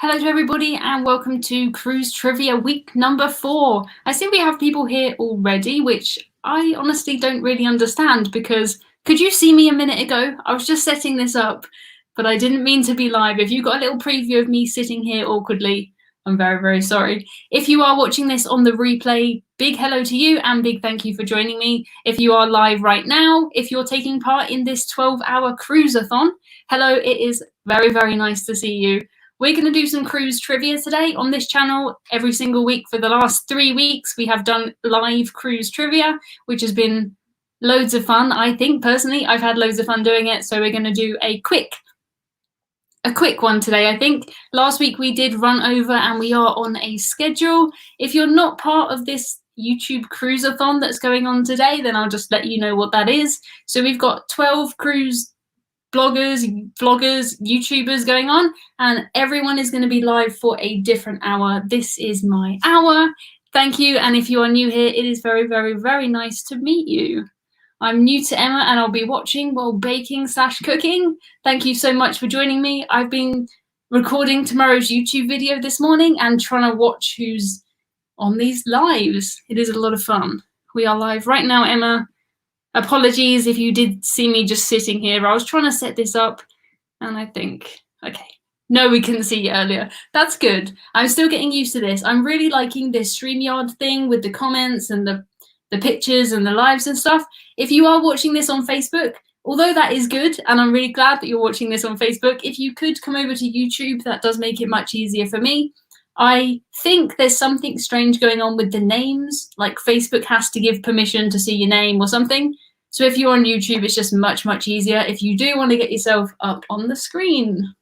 Hello to everybody and welcome to Cruise Trivia week number 4. I see we have people here already, which I honestly don't really understand because could you see me a minute ago? I was just setting this up, but I didn't mean to be live. If you got a little preview of me sitting here awkwardly, I'm very, very sorry. If you are watching this on the replay, big hello to you and big thank you for joining me. If you are live right now, if you're taking part in this 12-hour cruise-a-thon, hello, it is very, very nice to see you. We're going to do some cruise trivia today on this channel. Every single week for the last 3 weeks, we have done live cruise trivia, which has been loads of fun. I think personally, I've had loads of fun doing it. So we're going to do a quick one today. I think last week we did run over and we are on a schedule. If you're not part of this YouTube cruise-a-thon that's going on today, then I'll just let you know what that is. So we've got 12 cruise bloggers, vloggers, YouTubers going on, and everyone is going to be live for a different hour. This is my hour. Thank you. And if you are new here, it is very, very, very nice to meet you. I'm new to Emma and I'll be watching while baking/cooking. Thank you so much for joining me. I've been recording tomorrow's YouTube video this morning and trying to watch who's on these lives. It is a lot of fun. We are live right now, Emma. Apologies if you did see me just sitting here. I was trying to set this up and I think, okay. No, we couldn't see you earlier. That's good. I'm still getting used to this. I'm really liking this StreamYard thing with the comments and the pictures and the lives and stuff. If you are watching this on Facebook, although that is good, and I'm really glad that you're watching this on Facebook, if you could come over to YouTube, that does make it much easier for me. I think there's something strange going on with the names, like Facebook has to give permission to see your name or something. So if you're on YouTube, it's just much, much easier. If you do want to get yourself up on the screen,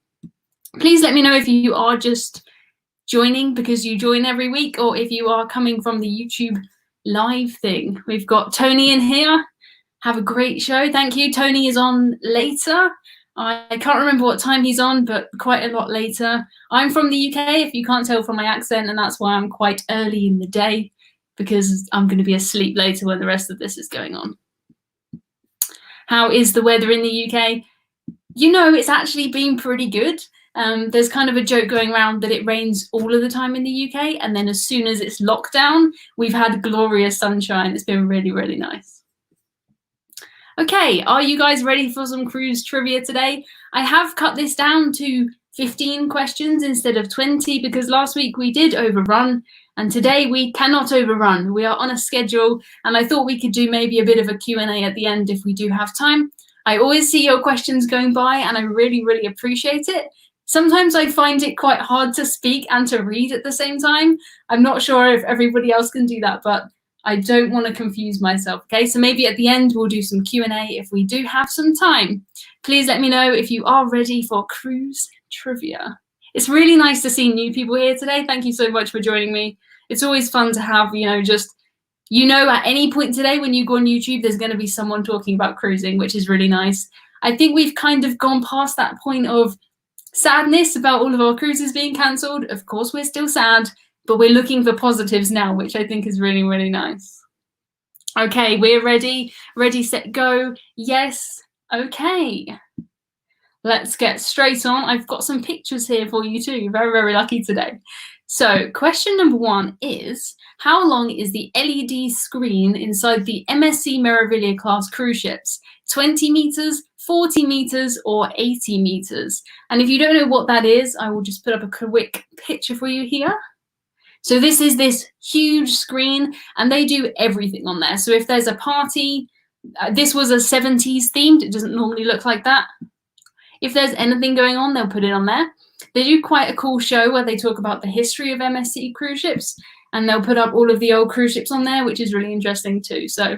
please let me know if you are just joining because you join every week or if you are coming from the YouTube live thing. We've got Tony in here. Have a great show. Thank you. Tony is on later. I can't remember what time he's on, but quite a lot later. I'm from the UK, if you can't tell from my accent, and that's why I'm quite early in the day, because I'm going to be asleep later when the rest of this is going on. How is the weather in the UK? You know, it's actually been pretty good. There's kind of a joke going around that it rains all of the time in the UK, and then as soon as it's lockdown, we've had glorious sunshine. It's been really, really nice. Okay, are you guys ready for some cruise trivia today? I have cut this down to 15 questions instead of 20 because last week we did overrun and today we cannot overrun. We are on a schedule and I thought we could do maybe a bit of a Q&A at the end if we do have time. I always see your questions going by and I really, really appreciate it. Sometimes I find it quite hard to speak and to read at the same time. I'm not sure if everybody else can do that, but I don't want to confuse myself, okay? So maybe at the end we'll do some Q&A if we do have some time. Please let me know if you are ready for cruise trivia. It's really nice to see new people here today. Thank you so much for joining me. It's always fun to have, at any point today when you go on YouTube, there's going to be someone talking about cruising, which is really nice. I think we've kind of gone past that point of sadness about all of our cruises being cancelled. Of course, we're still sad, but we're looking for positives now, which I think is really, really nice. Okay, we're ready. Ready, set, go. Yes. Okay. Let's get straight on. I've got some pictures here for you too. Very, very lucky today. So question number 1 is, how long is the LED screen inside the MSC Meraviglia class cruise ships? 20 meters, 40 meters, or 80 meters? And if you don't know what that is, I will just put up a quick picture for you here. So this is this huge screen and they do everything on there. So if there's a party, this was a 70s themed, it doesn't normally look like that. If there's anything going on, they'll put it on there. They do quite a cool show where they talk about the history of MSC cruise ships and they'll put up all of the old cruise ships on there, which is really interesting too. So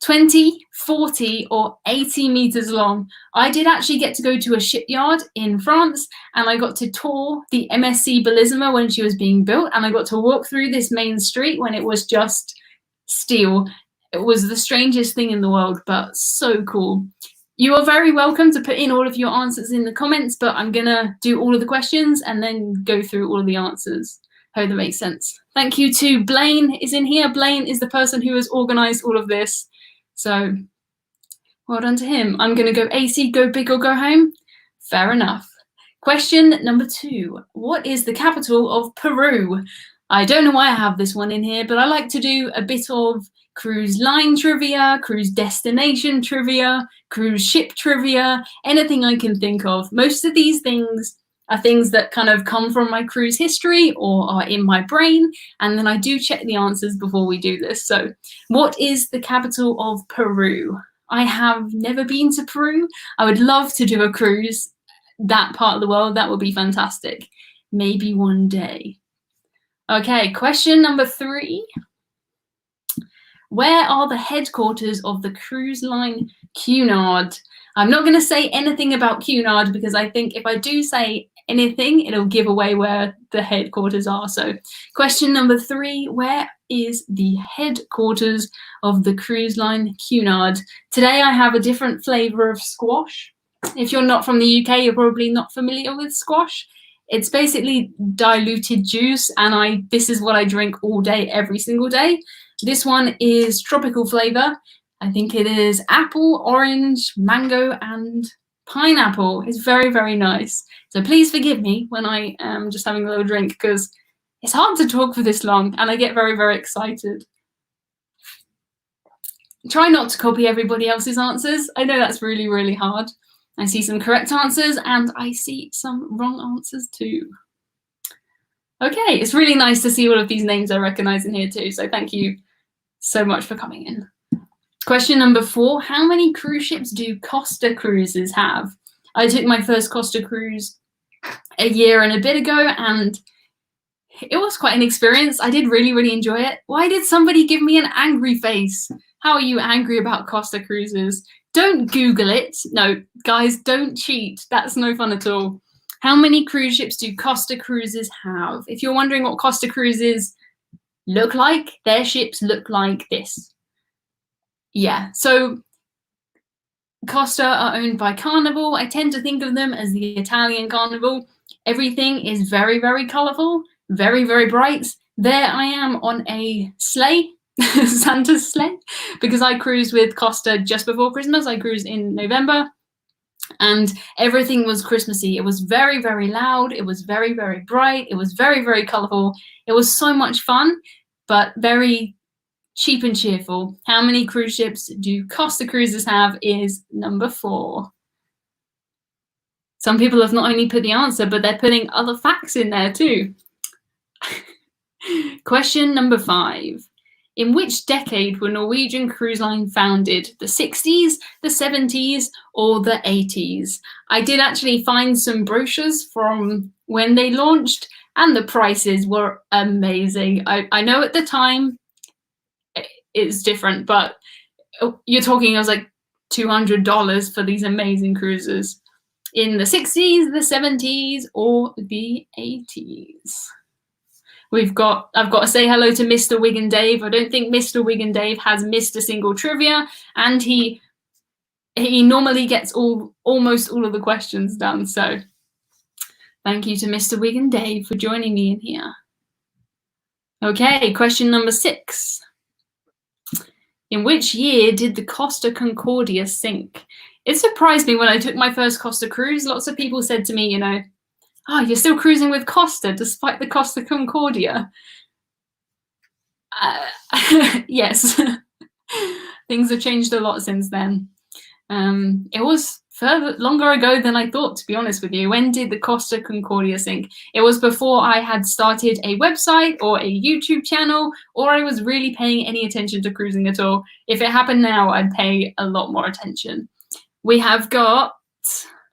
20, 40, or 80 meters long. I did actually get to go to a shipyard in France and I got to tour the MSC Bellissima when she was being built and I got to walk through this main street when it was just steel. It was the strangest thing in the world, but so cool. You are very welcome to put in all of your answers in the comments, but I'm going to do all of the questions and then go through all of the answers. Hope that makes sense. Thank you to Blaine is in here. Blaine is the person who has organized all of this. So well done to him. I'm going to go AC, go big or go home. Fair enough. Question number 2. What is the capital of Peru? I don't know why I have this one in here, but I like to do a bit of cruise line trivia, cruise destination trivia, cruise ship trivia, anything I can think of. Most of these things are things that kind of come from my cruise history or are in my brain, and then I do check the answers before we do this. So, what is the capital of Peru? I have never been to Peru. I would love to do a cruise that part of the world. That would be fantastic. Maybe one day. Okay, question number 3. Where are the headquarters of the cruise line Cunard? I'm not going to say anything about Cunard because I think if I do say anything, it'll give away where the headquarters are. So question number 3, where is the headquarters of the cruise line Cunard? Today I have a different flavour of squash. If you're not from the UK, you're probably not familiar with squash. It's basically diluted juice, and this is what I drink all day, every single day. This one is tropical flavour. I think it is apple, orange, mango, and pineapple. It's very, very nice. So please forgive me when I am just having a little drink because it's hard to talk for this long and I get very, very excited. Try not to copy everybody else's answers. I know that's really, really hard. I see some correct answers and I see some wrong answers too. Okay, it's really nice to see all of these names I recognise in here too, so thank you so much for coming in. Question number 4, how many cruise ships do Costa Cruises have? I took my first Costa cruise a year and a bit ago and it was quite an experience. I did really, really enjoy it. Why did somebody give me an angry face? How are you angry about Costa Cruises? Don't Google it. No, guys, don't cheat. That's no fun at all. How many cruise ships do Costa Cruises have? If you're wondering what Costa Cruises look like, their ships look like this. Yeah, so Costa are owned by Carnival. I tend to think of them as the Italian Carnival. Everything is very, very colourful, very, very bright. There I am on a sleigh, Santa's sleigh, because I cruised with Costa just before Christmas. I cruised in November and everything was Christmassy. It was very, very loud. It was very, very bright. It was very, very colourful. It was so much fun, but very cheap and cheerful. How many cruise ships do Costa Cruises have is number 4. Some people have not only put the answer, but they're putting other facts in there too. Question number 5. In which decade were Norwegian Cruise Line founded? The 60s, the 70s, or the 80s? I did actually find some brochures from when they launched, and the prices were amazing. I know at the time it's different, but you're talking, I was like, $200 for these amazing cruises. In the 60s, the 70s, or the 80s? I've got to say hello to Mr. Wig and Dave. I don't think Mr. Wig and Dave has missed a single trivia, and he normally gets almost all of the questions done. So thank you to Mr. Wig and Dave for joining me in here. Okay, question number 6. In which year did the Costa Concordia sink? It surprised me when I took my first Costa cruise. Lots of people said to me, you know, oh, you're still cruising with Costa despite the Costa Concordia. Yes, things have changed a lot since then. It was longer ago than I thought, to be honest with you. When did the Costa Concordia sink? It was before I had started a website or a YouTube channel, or I was really paying any attention to cruising at all. If it happened now, I'd pay a lot more attention. We have got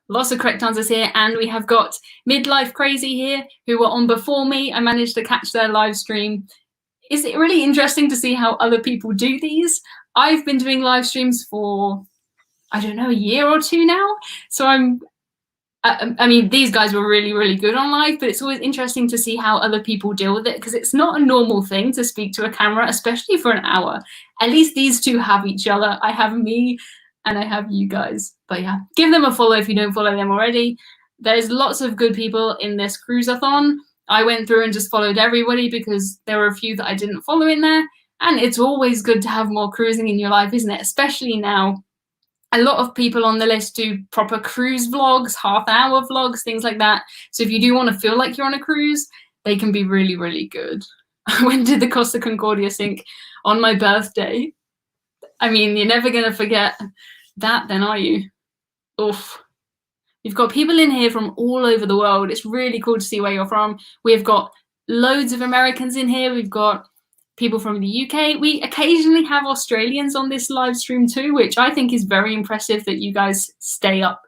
lots of correct answers here, and we have got Midlife Crazy here, who were on before me. I managed to catch their live stream. Is it really interesting to see how other people do these? I've been doing live streams for, I don't know, a year or 2 now. So I mean, these guys were really, really good on live, but it's always interesting to see how other people deal with it, because it's not a normal thing to speak to a camera, especially for an hour. At least these two have each other. I have me and I have you guys. But yeah, give them a follow if you don't follow them already. There's lots of good people in this cruise-a-thon. I went through and just followed everybody because there were a few that I didn't follow in there. And it's always good to have more cruising in your life, isn't it? Especially now A lot of people on the list do proper cruise vlogs, half-hour vlogs, things like that. So if you do want to feel like you're on a cruise, they can be really, really good. When did the Costa Concordia sink? On my birthday. I mean, you're never going to forget that then, are you? Oof. You've got people in here from all over the world. It's really cool to see where you're from. We've got loads of Americans in here. We've got people from the UK. We occasionally have Australians on this live stream too, which I think is very impressive that you guys stay up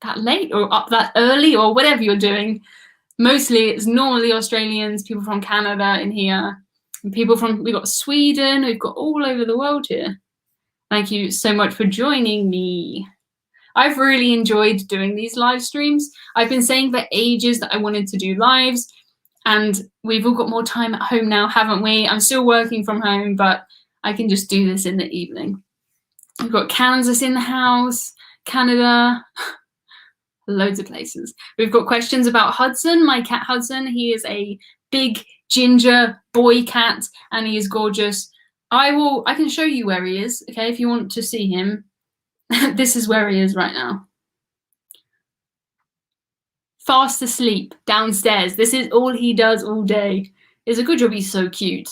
that late or up that early or whatever you're doing. Mostly it's normally Australians, people from Canada in here, and people from, we've got Sweden, we've got all over the world here. Thank you so much for joining me. I've really enjoyed doing these live streams. I've been saying for ages that I wanted to do lives, and we've all got more time at home now, haven't we? I'm still working from home, but I can just do this in the evening. We've got Kansas in the house, Canada, loads of places. We've got questions about Hudson, my cat Hudson. He is a big ginger boy cat, and he is gorgeous. I can show you where he is, okay, if you want to see him. This is where he is right now. Fast asleep downstairs. This is all he does all day. It's a good job he's so cute.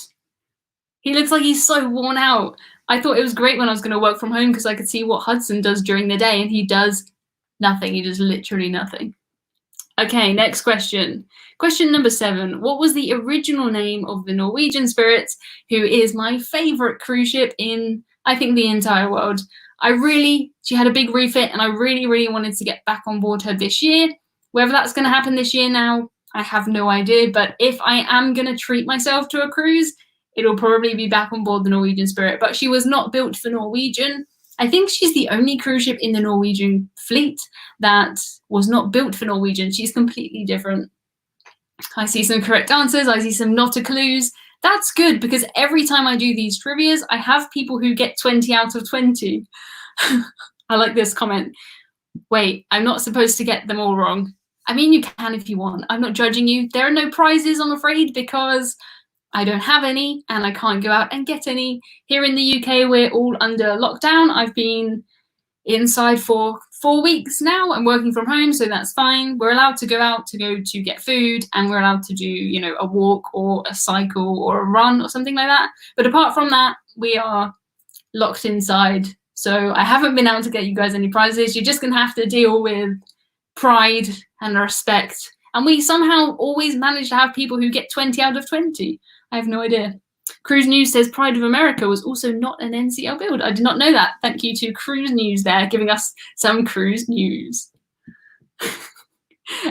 He looks like he's so worn out. I thought it was great when I was going to work from home because I could see what Hudson does during the day, and he does nothing. He does literally nothing. Okay, next question. Question number 7. What was the original name of the Norwegian Spirit, who is my favorite cruise ship in, I think, the entire world? She had a big refit, and I really, really wanted to get back on board her this year. Whether that's going to happen this year now, I have no idea. But if I am going to treat myself to a cruise, it'll probably be back on board the Norwegian Spirit. But she was not built for Norwegian. I think she's the only cruise ship in the Norwegian fleet that was not built for Norwegian. She's completely different. I see some correct answers. I see some Nautical. That's good because every time I do these trivias, I have people who get 20 out of 20. I like this comment. Wait, I'm not supposed to get them all wrong. I mean, you can if you want. I'm not judging you. There are no prizes, I'm afraid, because I don't have any and I can't go out and get any. Here in the UK, we're all under lockdown. I've been inside for 4 weeks now. I'm working from home, so that's fine. We're allowed to go out to get food, and we're allowed to do, you know, a walk or a cycle or a run or something like that. But apart from that, we are locked inside. So I haven't been able to get you guys any prizes. You're just going to have to deal with pride and respect. And we somehow always manage to have people who get 20 out of 20. I have no idea. Cruise News says Pride of America was also not an NCL build. I did not know that. Thank you to Cruise News there, giving us some cruise news.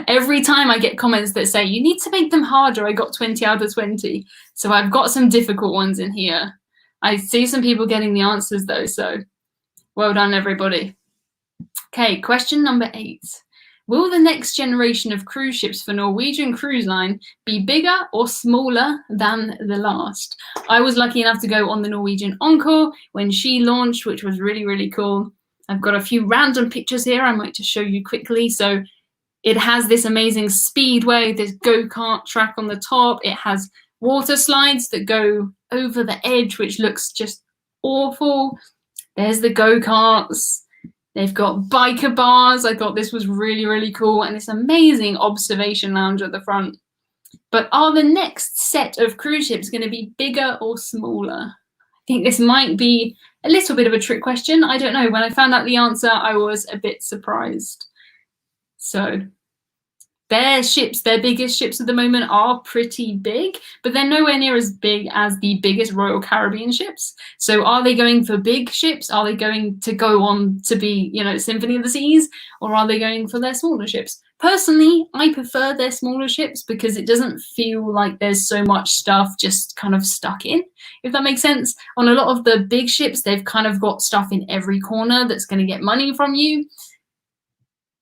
Every time I get comments that say, you need to make them harder, I got 20 out of 20. So I've got some difficult ones in here. I see some people getting the answers though, so well done, everybody. Okay, question number 8. Will the next generation of cruise ships for Norwegian Cruise Line be bigger or smaller than the last? I was lucky enough to go on the Norwegian Encore when she launched, which was really, really cool. I've got a few random pictures here I might just show you quickly. So it has this amazing speedway, this go-kart track on the top. It has water slides that go over the edge, which looks just awful. There's the go-karts. They've got biker bars. I thought this was really, really cool. And this amazing observation lounge at the front. But are the next set of cruise ships going to be bigger or smaller? I think this might be a little bit of a trick question. I don't know. When I found out the answer, I was a bit surprised. So their ships, their biggest ships at the moment are pretty big, but they're nowhere near as big as the biggest Royal Caribbean ships. So are they going for big ships? Are they going to go on to be, you know, Symphony of the Seas? Or are they going for their smaller ships? Personally, I prefer their smaller ships because it doesn't feel like there's so much stuff just kind of stuck in, if that makes sense. On a lot of the big ships, they've kind of got stuff in every corner that's going to get money from you.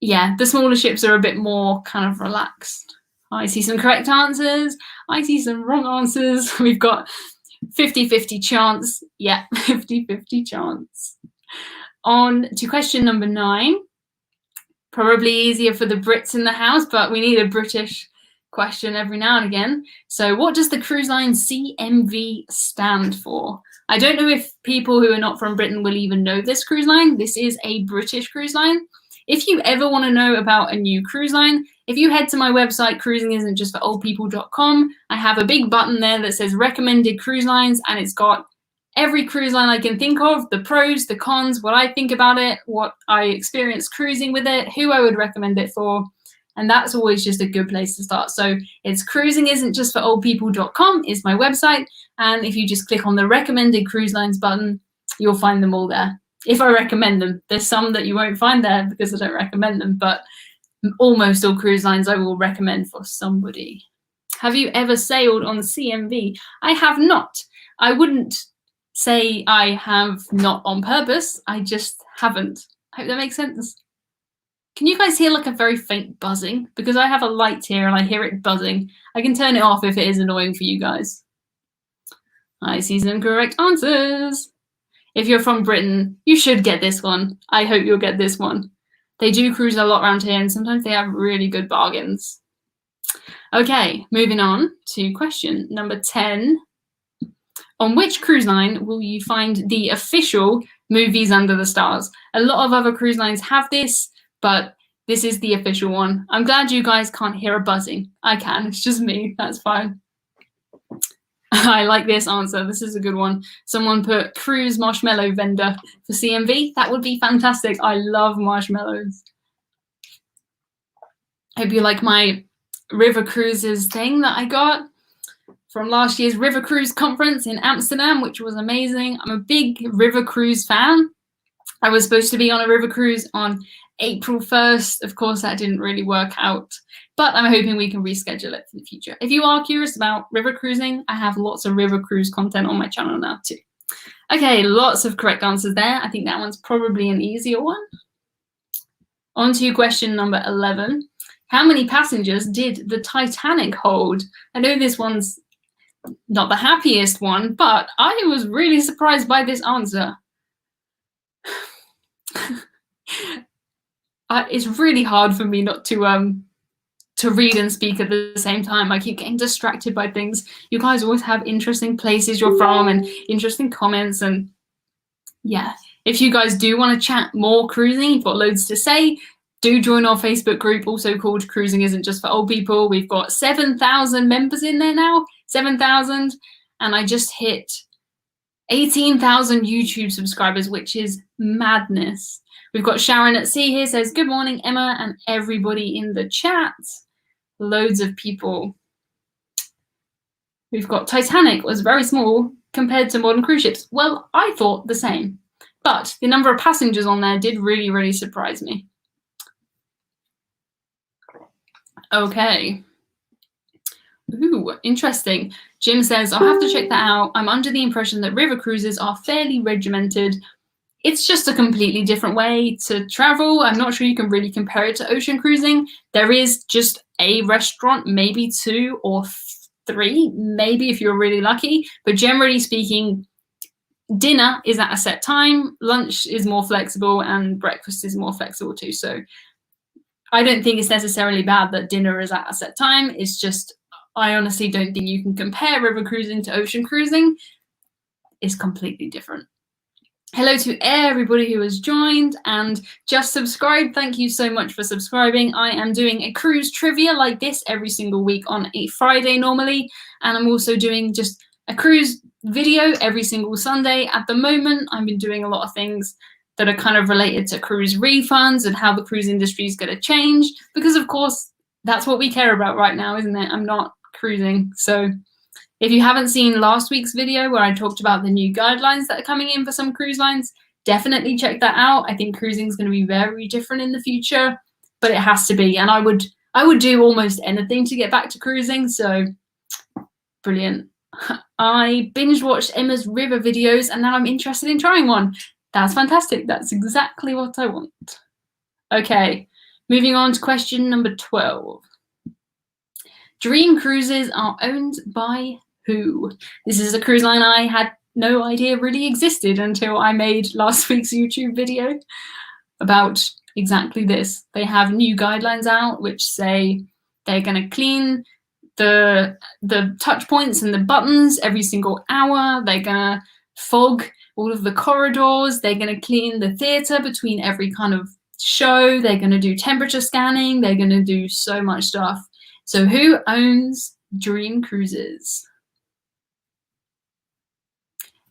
Yeah, the smaller ships are a bit more kind of relaxed. I see some correct answers. I see some wrong answers. We've got 50-50 chance. Yeah, 50-50 chance. On to question number 9. Probably easier for the Brits in the house, but we need a British question every now and again. So what does the cruise line CMV stand for? I don't know if people who are not from Britain will even know this cruise line. This is a British cruise line. If you ever want to know about a new cruise line, if you head to my website, cruising-isn't-just-for-old-people.com, I have a big button there that says recommended cruise lines, and it's got every cruise line I can think of, the pros, the cons, what I think about it, what I experienced cruising with it, who I would recommend it for. And that's always just a good place to start. So it's cruising-isn't-just-for-old-people.com is my website. And if you just click on the recommended cruise lines button, you'll find them all there. If I recommend them, there's some that you won't find there because I don't recommend them, but almost all cruise lines I will recommend for somebody. Have you ever sailed on CMV? I have not. I wouldn't say I have not on purpose. I just haven't. I hope that makes sense. Can you guys hear like a very faint buzzing? Because I have a light here and I hear it buzzing. I can turn it off if it is annoying for you guys. I see some correct answers. If you're from Britain, you should get this one. I hope you'll get this one. They do cruise a lot around here and sometimes they have really good bargains. Okay, moving on to question number 10. On which cruise line will you find the official Movies Under the Stars? A lot of other cruise lines have this, but this is the official one. I'm glad you guys can't hear a buzzing. I can, it's just me, that's fine. I like this answer, this is a good one. Someone put cruise marshmallow vendor for CMV. That would be fantastic. I love marshmallows. Hope you like my river cruises thing that I got from last year's River Cruise Conference in Amsterdam, which was amazing. I'm a big river cruise fan. I was supposed to be on a river cruise on April 1st. Of course, that didn't really work out, but I'm hoping we can reschedule it for the future. If you are curious about river cruising, I have lots of river cruise content on my channel now too. Okay, lots of correct answers there. I think that one's probably an easier one. On to question number 11. How many passengers did the Titanic hold? I know this one's not the happiest one, but I was really surprised by this answer. It's really hard for me not to read and speak at the same time. I keep getting distracted by things. You guys always have interesting places you're from and interesting comments, and yeah, if you guys do want to chat more cruising, you've got loads to say, do join our Facebook group, also called Cruising Isn't Just for Old People. We've got 7,000 members in there now, 7,000, and I just hit 18,000 YouTube subscribers, which is madness. We've got Sharon at Sea here, says, good morning, Emma, and everybody in the chat. Loads of people. We've got Titanic was very small compared to modern cruise ships. Well, I thought the same, but the number of passengers on there did really, really surprise me. Okay. Ooh, interesting. Jim says, I'll have to check that out. I'm under the impression that river cruises are fairly regimented. It's just a completely different way to travel. I'm not sure you can really compare it to ocean cruising. There is just a restaurant, maybe 2 or 3, maybe if you're really lucky. But generally speaking, dinner is at a set time, lunch is more flexible, and breakfast is more flexible too. So I don't think it's necessarily bad that dinner is at a set time. It's just, I honestly don't think you can compare river cruising to ocean cruising. It's completely different. Hello to everybody who has joined and just subscribed. Thank you so much for subscribing. I am doing a cruise trivia like this every single week on a Friday normally. And I'm also doing just a cruise video every single Sunday. At the moment, I've been doing a lot of things that are kind of related to cruise refunds and how the cruise industry is going to change. Because of course, that's what we care about right now, isn't it? I'm not cruising. So if you haven't seen last week's video where I talked about the new guidelines that are coming in for some cruise lines, definitely check that out. I think cruising is going to be very different in the future, but it has to be. And I would do almost anything to get back to cruising. So brilliant. I binge watched Emma's river videos and now I'm interested in trying one. That's fantastic. That's exactly what I want. Okay, moving on to question number 12. Dream Cruises are owned by who? This is a cruise line I had no idea really existed until I made last week's YouTube video about exactly this. They have new guidelines out which say they're going to clean the touch points and the buttons every single hour. They're gonna fog all of the corridors. They're gonna clean the theatre between every kind of show. They're gonna do temperature scanning. They're gonna do so much stuff. So who owns Dream Cruises?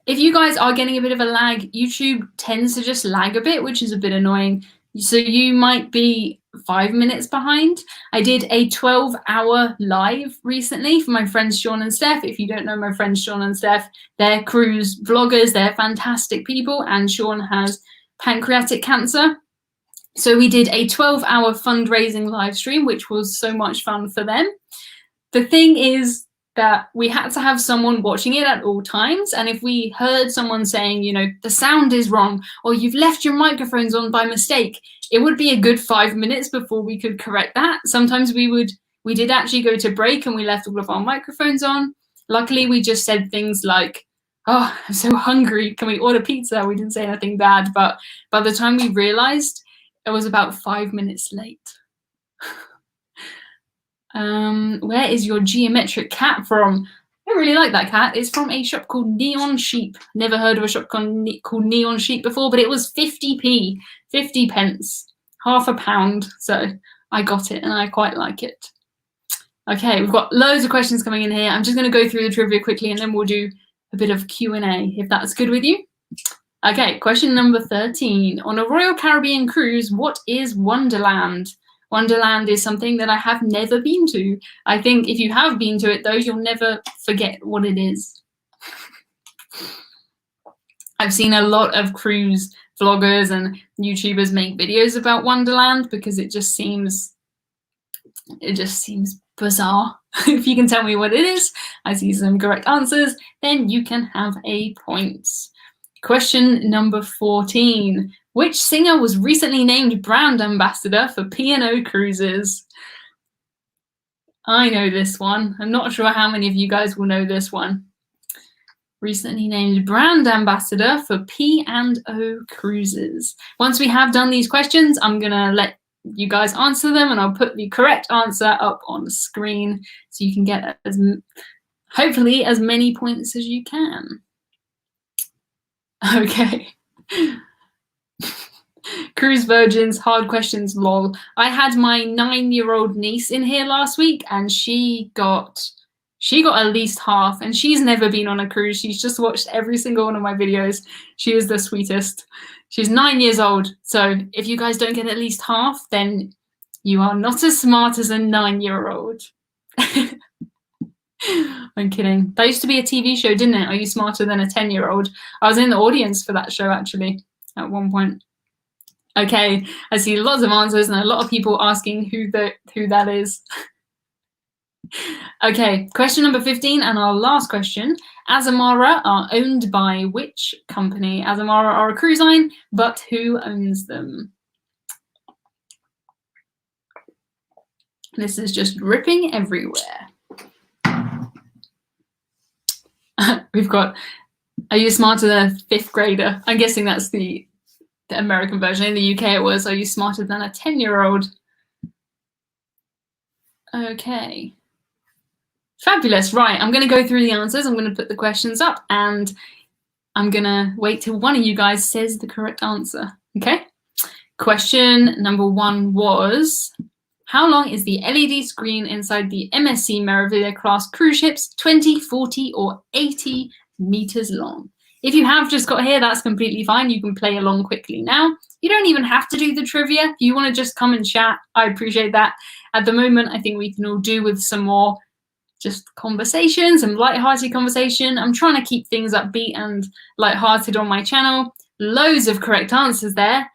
If you guys are getting a bit of a lag, YouTube tends to just lag a bit, which is a bit annoying. So you might be 5 minutes behind. I did a 12-hour live recently for my friends Shawn and Steph. If you don't know my friends Shawn and Steph, they're cruise vloggers. They're fantastic people, and Shawn has pancreatic cancer. So we did a 12-hour fundraising live stream, which was so much fun for them. The thing is that we had to have someone watching it at all times. And if we heard someone saying, you know, the sound is wrong, or you've left your microphones on by mistake, it would be a good 5 minutes before we could correct that. Sometimes we did actually go to break and we left all of our microphones on. Luckily, we just said things like, oh, I'm so hungry, can we order pizza? We didn't say anything bad, but by the time we realized, it was about 5 minutes late. Where is your geometric cat from? I really like that cat. It's from a shop called Neon Sheep. Never heard of a shop called Neon Sheep before, but it was 50p, 50 pence, £0.50. So I got it and I quite like it. Okay, we've got loads of questions coming in here. I'm just going to go through the trivia quickly and then we'll do a bit of Q&A if that's good with you. Okay, question number 13. On a Royal Caribbean cruise, what is Wonderland? Wonderland is something that I have never been to. I think if you have been to it, though, you'll never forget what it is. I've seen a lot of cruise vloggers and YouTubers make videos about Wonderland because it just seems bizarre. If you can tell me what it is, I see some correct answers, then you can have a point. Question number 14. Which singer was recently named brand ambassador for P&O Cruises? I know this one. I'm not sure how many of you guys will know this one. Recently named brand ambassador for P&O Cruises. Once we have done these questions, I'm going to let you guys answer them and I'll put the correct answer up on the screen so you can get hopefully as many points as you can. Okay. Cruise Virgins, hard questions, lol. I had my 9-year-old niece in here last week and she got at least half, and she's never been on a cruise. She's just watched every single one of my videos. She is the sweetest. She's 9 years old. So if you guys don't get at least half, then you are not as smart as a 9-year-old. I'm kidding. That used to be a TV show, didn't it? Are You Smarter Than a 10-Year-Old? I was in the audience for that show, actually, at one point. Okay, I see lots of answers and a lot of people asking who that is. Okay, question number 15 and our last question. Azamara are owned by which company? Azamara are a cruise line, but who owns them? This is just ripping everywhere. We've got, are you smarter than a 5th grader? I'm guessing that's the American version. In the UK it was, are you smarter than a 10-year-old? Okay. Fabulous. Right, I'm going to go through the answers. I'm going to put the questions up and I'm going to wait till one of you guys says the correct answer. Okay. Question number 1 was, how long is the LED screen inside the MSC Meraviglia class cruise ships? 20, 40 or 80 meters long? If you have just got here, that's completely fine. You can play along quickly now. You don't even have to do the trivia. If you want to just come and chat, I appreciate that. At the moment, I think we can all do with some more just conversation, some light-hearted conversation. I'm trying to keep things upbeat and light-hearted on my channel. Loads of correct answers there.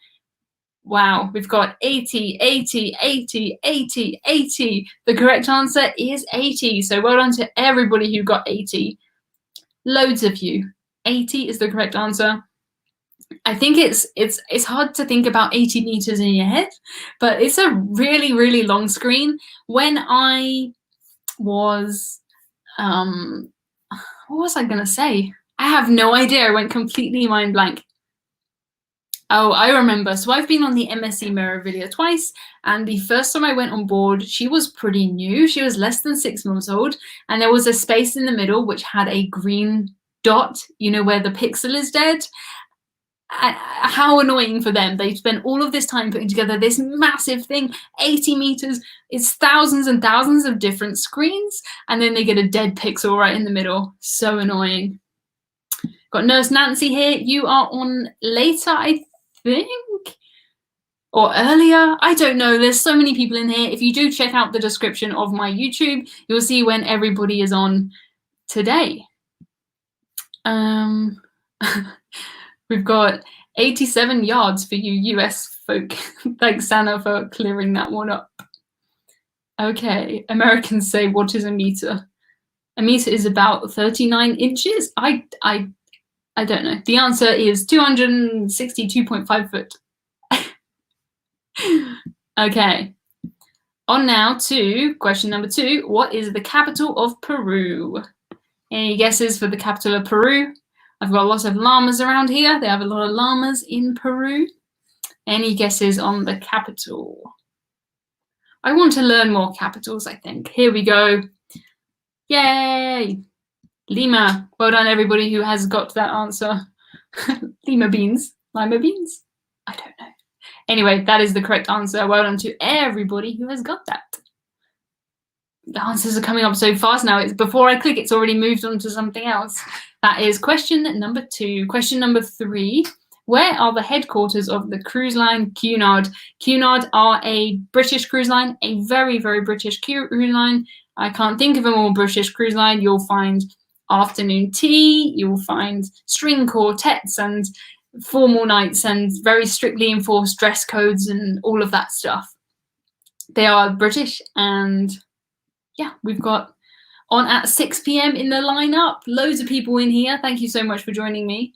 Wow, we've got 80, 80, 80, 80, 80. The correct answer is 80. So well done to everybody who got 80. Loads of you. 80 is the correct answer. I think it's hard to think about 80 meters in your head, but it's a really, really long screen. When I was, what was I going to say? I have no idea. I went completely mind blank. Oh, I remember. So I've been on the MSC Meraviglia twice, and the first time I went on board, she was pretty new. She was less than 6 months old, and there was a space in the middle which had a green dot, you know, where the pixel is dead. How annoying for them. They spent all of this time putting together this massive thing, 80 meters. It's thousands and thousands of different screens, and then they get a dead pixel right in the middle. So annoying. Got Nurse Nancy here. You are on later, I think, or earlier. I don't know. There's so many people in here. If you do check out the description of my YouTube, you'll see when everybody is on today. We've got 87 yards for you US folk. Thanks, Santa, for clearing that one up. Okay, Americans say, what is a meter? A meter is about 39 inches. I don't know. The answer is 262.5 foot. Okay. On now to question number 2. What is the capital of Peru? Any guesses for the capital of Peru? I've got lots of llamas around here. They have a lot of llamas in Peru. Any guesses on the capital? I want to learn more capitals, I think. Here we go. Yay! Lima. Well done, everybody who has got that answer. Lima beans. Lima beans? I don't know. Anyway, that is the correct answer. Well done to everybody who has got that. The answers are coming up so fast now. It's before I click, it's already moved on to something else. That is question number 2. Question number 3. Where are the headquarters of the cruise line Cunard? Cunard are a British cruise line, a very, very British cruise line. I can't think of a more British cruise line. You'll find afternoon tea, you'll find string quartets and formal nights and very strictly enforced dress codes and all of that stuff. They are British, and yeah, we've got on at 6 p.m. in the lineup. Loads of people in here. Thank you so much for joining me.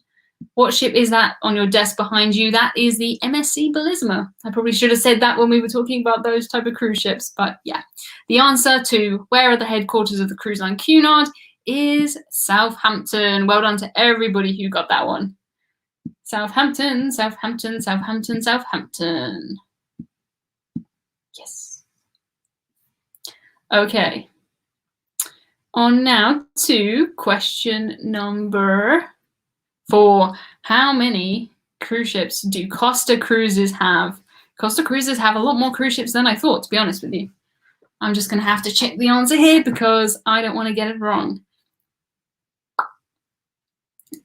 What ship is that on your desk behind you? That is the MSC Bellisima. I probably should have said that when we were talking about those type of cruise ships, but yeah. The answer to where are the headquarters of the cruise line Cunard is Southampton. Well done to everybody who got that one. Southampton, Southampton, Southampton, Southampton. Yes. Okay. On now to question number 4. How many cruise ships do Costa Cruises have? Costa Cruises have a lot more cruise ships than I thought, to be honest with you. I'm just going to have to check the answer here because I don't want to get it wrong.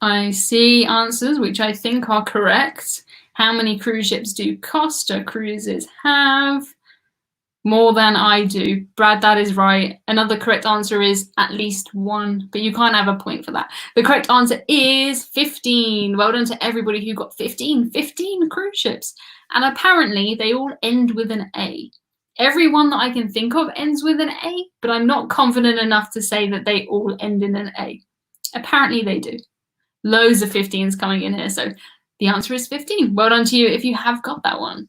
I see answers which I think are correct. How many cruise ships do Costa Cruises have? More than I do. Brad, that is right. Another correct answer is at least 1, but you can't have a point for that. The correct answer is 15. Well done to everybody who got 15. 15 cruise ships. And apparently they all end with an A. Every one that I can think of ends with an A, but I'm not confident enough to say that they all end in an A. Apparently they do. Loads of 15s coming in here, so the answer is 15. Well done to you if you have got that one.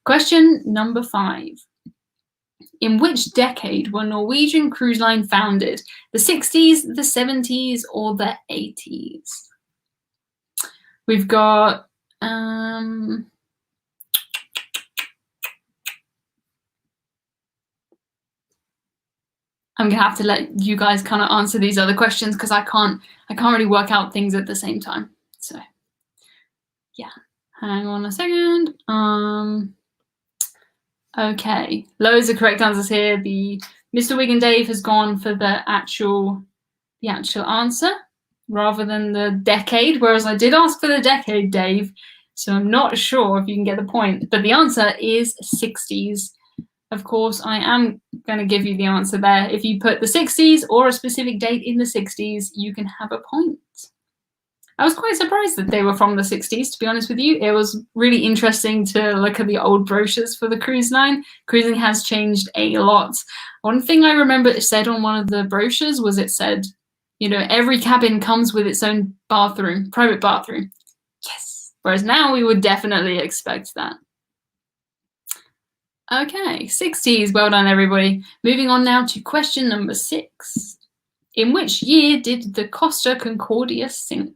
Question number 5. In which decade were Norwegian Cruise Line founded? The 60s, the 70s, or the 80s? We've got I'm gonna have to let you guys kind of answer these other questions because I can't really work out things at the same time. So yeah, hang on a second. Okay, loads of correct answers here. The Mr. Wig and Dave has gone for the actual answer rather than the decade, whereas I did ask for the decade, Dave. So I'm not sure if you can get the point, but the answer is 60s. Of course, I am going to give you the answer there. If you put the 60s or a specific date in the 60s, you can have a point. I was quite surprised that they were from the 60s, to be honest with you. It was really interesting to look at the old brochures for the cruise line. Cruising has changed a lot. One thing I remember it said on one of the brochures was it said, you know, every cabin comes with its own bathroom, private bathroom. Yes. Whereas now we would definitely expect that. Okay, 60s. Well done, everybody. Moving on now to question number 6. In which year did the Costa Concordia sink?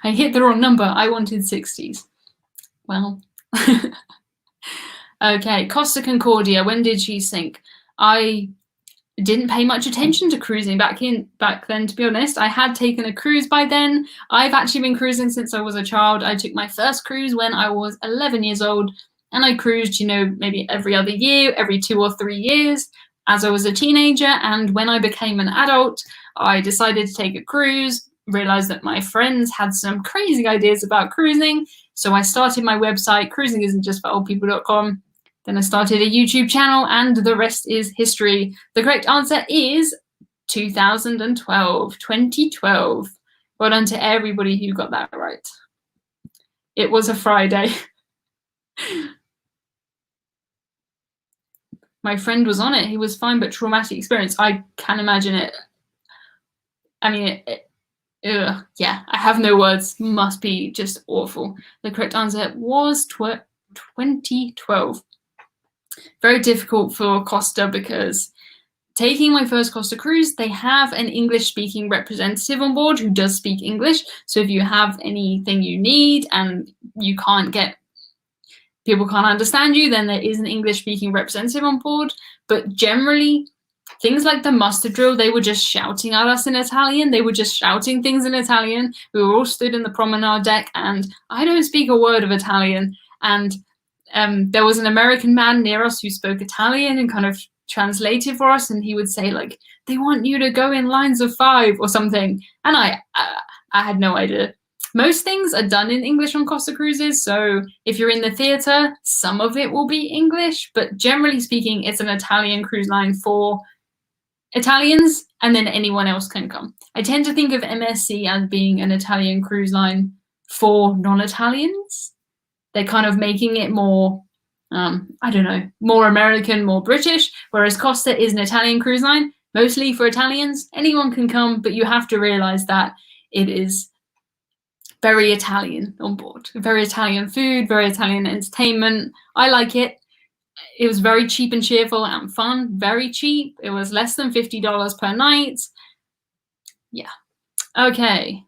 I hit the wrong number. I wanted 60s. Well. Okay, Costa Concordia. When did she sink? I didn't pay much attention to cruising back then, to be honest. I had taken a cruise by then. I've actually been cruising since I was a child. I took my first cruise when I was 11 years old, and I cruised, maybe every other year, every 2 or 3 years as I was a teenager. And when I became an adult, I decided to take a cruise, realized that my friends had some crazy ideas about cruising. So I started my website, cruisingisn'tjustforoldpeople.com. Then I started a YouTube channel, and the rest is history. The correct answer is 2012. Well done to everybody who got that right. It was a Friday. My friend was on it. He was fine, but traumatic experience. I can imagine it. I mean, yeah, I have no words. Must be just awful. The correct answer was 2012. Very difficult for Costa, because taking my first Costa cruise, they have an English-speaking representative on board who does speak English. So if you have anything you need and you people can't understand you, then there is an English-speaking representative on board. But generally, things like the muster drill, they were just shouting at us in Italian. They were just shouting things in Italian. We were all stood in the promenade deck, and I don't speak a word of Italian. And there was an American man near us who spoke Italian and kind of translated for us, and he would say, like, they want you to go in lines of 5 or something. And I had no idea. Most things are done in English on Costa Cruises, so if you're in the theatre, some of it will be English, but generally speaking, it's an Italian cruise line for Italians, and then anyone else can come. I tend to think of MSC as being an Italian cruise line for non-Italians. They're kind of making it more, I don't know, more American, more British, whereas Costa is an Italian cruise line, mostly for Italians. Anyone can come, but you have to realize that it is very Italian on board. Very Italian food, very Italian entertainment. I like it. It was very cheap and cheerful and fun, very cheap. It was less than $50 per night. Yeah. Okay.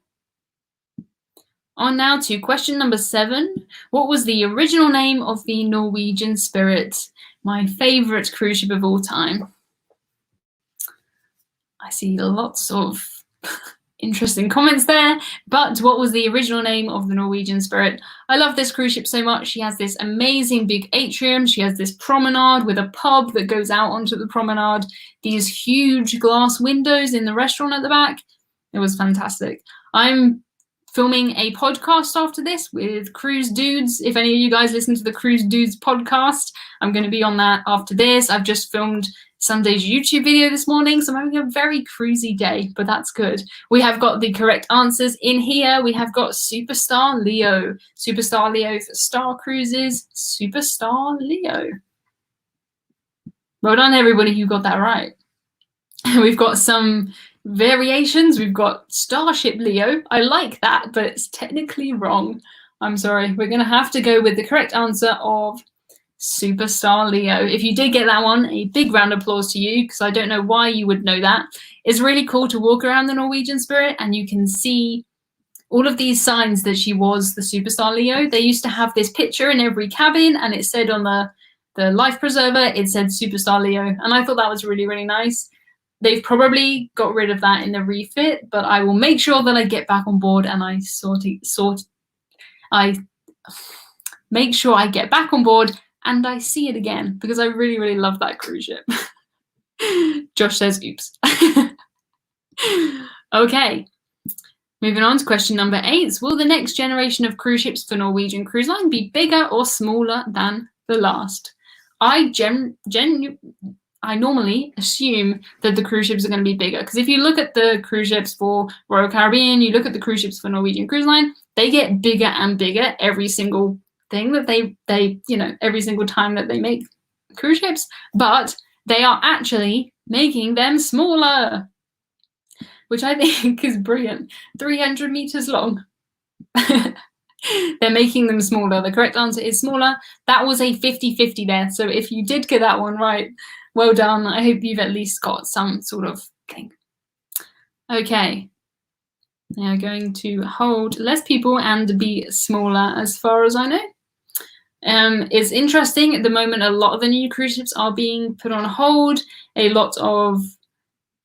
On now to question number 7. What was the original name of the Norwegian Spirit? My favorite cruise ship of all time. I see lots of interesting comments there, but what was the original name of the Norwegian Spirit? I love this cruise ship so much. She has this amazing big atrium. She has this promenade with a pub that goes out onto the promenade, these huge glass windows in the restaurant at the back. It was fantastic. I'm filming a podcast after this with Cruise Dudes. If any of you guys listen to the Cruise Dudes podcast, I'm going to be on that after this. I've just filmed Sunday's YouTube video this morning, so I'm having a very cruisy day, but that's good. We have got the correct answers in here. We have got Superstar Leo. Superstar Leo for Star Cruises. Superstar Leo. Well done, everybody who got that right. We've got some variations. We've got Starship Leo. I like that, but it's technically wrong. I'm sorry. We're going to have to go with the correct answer of Superstar Leo. If you did get that one, a big round of applause to you, because I don't know why you would know that. It's really cool to walk around the Norwegian Spirit and you can see all of these signs that she was the Superstar Leo. They used to have this picture in every cabin, and it said on the life preserver, it said Superstar Leo. And I thought that was really, really nice. They've probably got rid of that in the refit, but I will make sure that I get back on board and I make sure I get back on board and I see it again, because I really, really love that cruise ship. Josh says, oops. Okay, moving on to question number 8. Will the next generation of cruise ships for Norwegian Cruise Line be bigger or smaller than the last? I normally assume that the cruise ships are going to be bigger, because if you look at the cruise ships for Royal Caribbean, you look at the cruise ships for Norwegian Cruise Line, they get bigger and bigger every single thing that they every single time that they make cruise ships, but they are actually making them smaller, which I think is brilliant. 300 meters long. They're making them smaller. The correct answer is smaller. That was a 50-50 there, so if you did get that one right, well done. I hope you've at least got some sort of thing. Okay. They are going to hold less people and be smaller, as far as I know. It's interesting, at the moment a lot of the new cruise ships are being put on hold. A lot of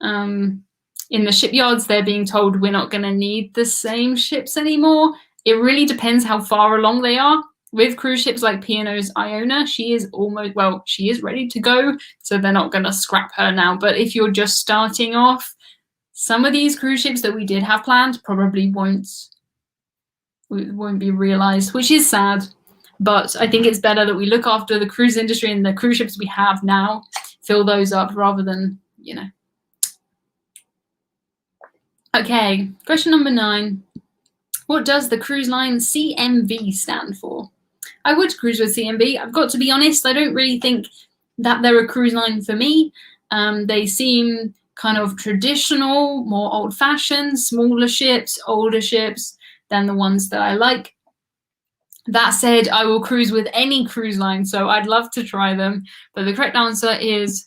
in the shipyards, they're being told we're not going to need the same ships anymore. It really depends how far along they are. With cruise ships like P&O's Iona, she is ready to go, so they're not going to scrap her now. But if you're just starting off, some of these cruise ships that we did have planned probably won't be realized, which is sad. But I think it's better that we look after the cruise industry and the cruise ships we have now, fill those up rather than, Okay, question number 9. What does the cruise line CMV stand for? I would cruise with CMV. I've got to be honest, I don't really think that they're a cruise line for me. They seem kind of traditional, more old-fashioned, smaller ships, older ships than the ones that I like. That said, I will cruise with any cruise line, so I'd love to try them. But the correct answer is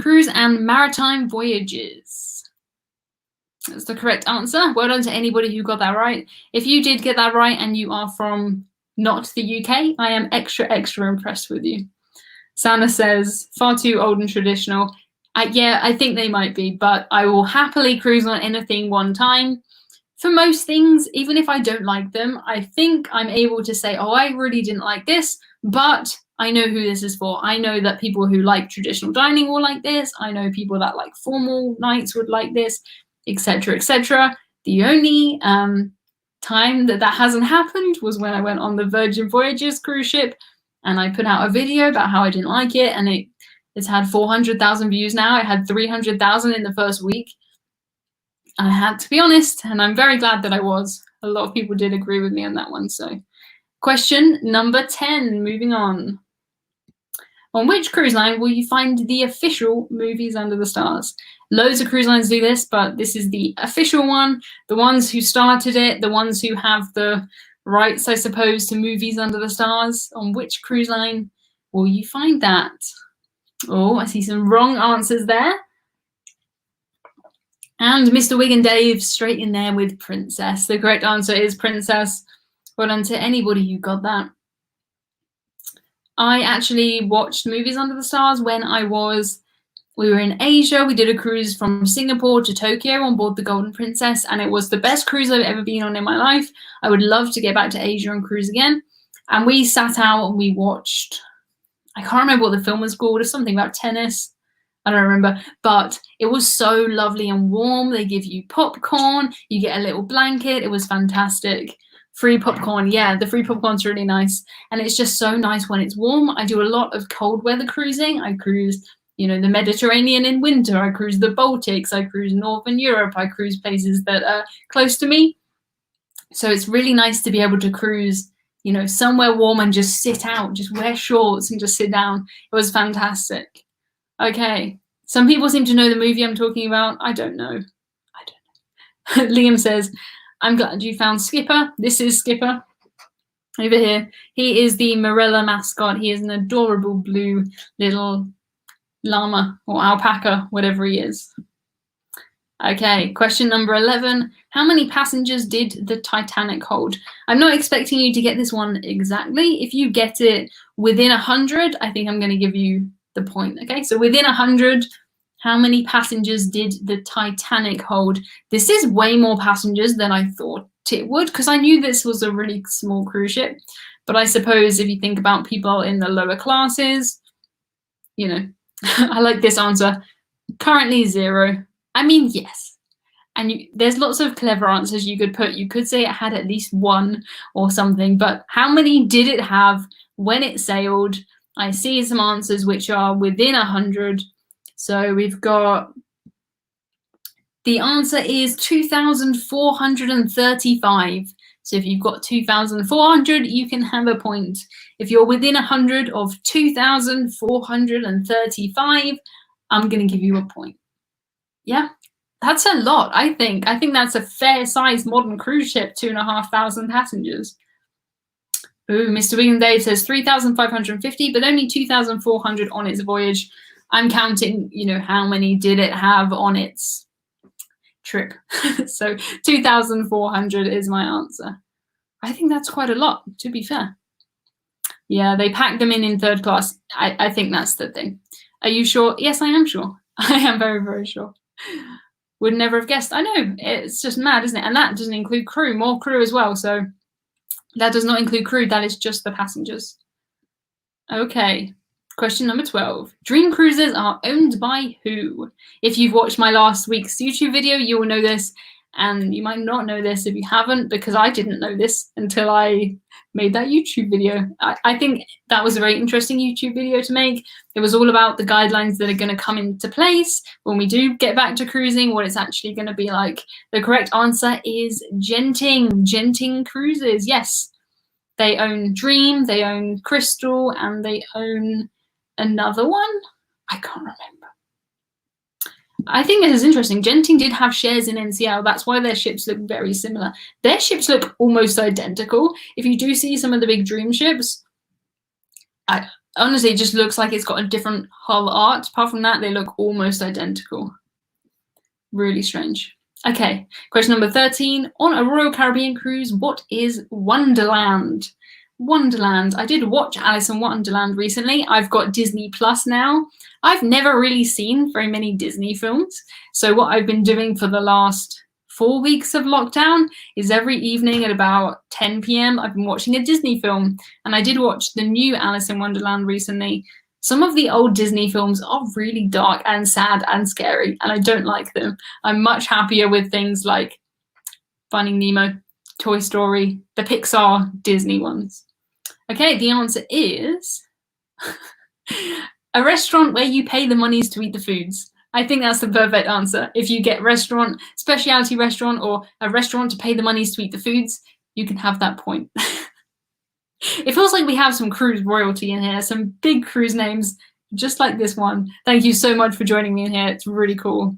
Cruise and Maritime Voyages. That's the correct answer. Well done to anybody who got that right. If you did get that right and you are from not the UK, I am extra impressed with you. Sana says, far too old and traditional. Yeah, I think they might be, but I will happily cruise on anything one time. For most things, even if I don't like them, I think I'm able to say, oh, I really didn't like this, but I know who this is for. I know that people who like traditional dining will like this. I know people that like formal nights would like this, etc., etc. The only time that hasn't happened was when I went on the Virgin Voyages cruise ship and I put out a video about how I didn't like it, and it's had 400,000 views now. It had 300,000 in the first week. I had to be honest, and I'm very glad that I was. A lot of people did agree with me on that one. So, question number 10, moving on. On which cruise line will you find the official Movies Under the Stars? Loads of cruise lines do this, but this is the official one. The ones who started it, the ones who have the rights, I suppose, to Movies Under the Stars. On which cruise line will you find that? Oh, I see some wrong answers there. And Mr. Wig and Dave straight in there with Princess. The correct answer is Princess. Well done to anybody who got that. I actually watched Movies Under the Stars when we were in Asia. We did a cruise from Singapore to Tokyo on board the Golden Princess, and it was the best cruise I've ever been on in my life. I would love to get back to Asia and cruise again. And we sat out and we watched, I can't remember what the film was called. It's something about tennis. I don't remember, but it was so lovely and warm. They give you popcorn, you get a little blanket. It was fantastic. Free popcorn, yeah, the free popcorn's really nice. And it's just so nice when it's warm. I do a lot of cold weather cruising. I cruise, the Mediterranean in winter. I cruise the Baltics. I cruise Northern Europe. I cruise places that are close to me. So it's really nice to be able to cruise, somewhere warm and just sit out, just wear shorts and just sit down. It was fantastic. Okay, some people seem to know the movie I'm talking about. I don't know. Liam says, I'm glad you found Skipper. This is Skipper over here. He is the Marilla mascot. He is an adorable blue little llama or alpaca, whatever he is. Okay, question number 11. How many passengers did the Titanic hold? I'm not expecting you to get this one exactly. If you get it within 100, I think I'm going to give you the point. Okay, so within 100, how many passengers did the Titanic hold? This is way more passengers than I thought it would, because I knew this was a really small cruise ship. But I suppose if you think about people in the lower classes, I like this answer. Currently 0. I mean, yes. And there's lots of clever answers you could put. You could say it had at least 1 or something, but how many did it have when it sailed? I see some answers which are within 100. So we've got, the answer is 2,435. So if you've got 2,400, you can have a point. If you're within 100 of 2,435, I'm going to give you a point. Yeah, that's a lot, I think. I think that's a fair-sized modern cruise ship, 2,500 passengers. Ooh, Mr. Wigan Dave says 3,550, but only 2,400 on its voyage. I'm counting, how many did it have on its trip. So 2,400 is my answer. I think that's quite a lot, to be fair. Yeah, they packed them in third class. I think that's the thing. Are you sure? Yes, I am sure. I am very, very sure. Would never have guessed. I know, it's just mad, isn't it? And that doesn't include crew, more crew as well. So that does not include crew. That is just the passengers. Okay, question number 12. Dream cruises are owned by who? If you've watched my last week's YouTube video, you will know this. And you might not know this if you haven't, because I didn't know this until I made that YouTube video. I think that was a very interesting YouTube video to make. It was all about the guidelines that are going to come into place when we do get back to cruising, what it's actually going to be like. The correct answer is Genting Cruises. Yes, they own Dream, they own Crystal, and they own another one. I can't remember. I think this is interesting. Genting did have shares in NCL. That's why their ships look very similar. Their ships look almost identical. If you do see some of the big Dream ships, honestly, it just looks like it's got a different hull art. Apart from that, they look almost identical. Really strange. Okay, question number 13. On a Royal Caribbean cruise, what is Wonderland? Wonderland. I did watch Alice in Wonderland recently. I've got Disney Plus now. I've never really seen very many Disney films. So what I've been doing for the last 4 weeks of lockdown is every evening at about 10 p.m. I've been watching a Disney film. And I did watch the new Alice in Wonderland recently. Some of the old Disney films are really dark and sad and scary, and I don't like them. I'm much happier with things like Finding Nemo, Toy Story, the Pixar Disney ones. Okay, the answer is a restaurant where you pay the monies to eat the foods. I think that's the perfect answer. If you get restaurant, specialty restaurant, or a restaurant to pay the monies to eat the foods, you can have that point. It feels like we have some cruise royalty in here, some big cruise names, just like this one. Thank you so much for joining me in here. It's really cool.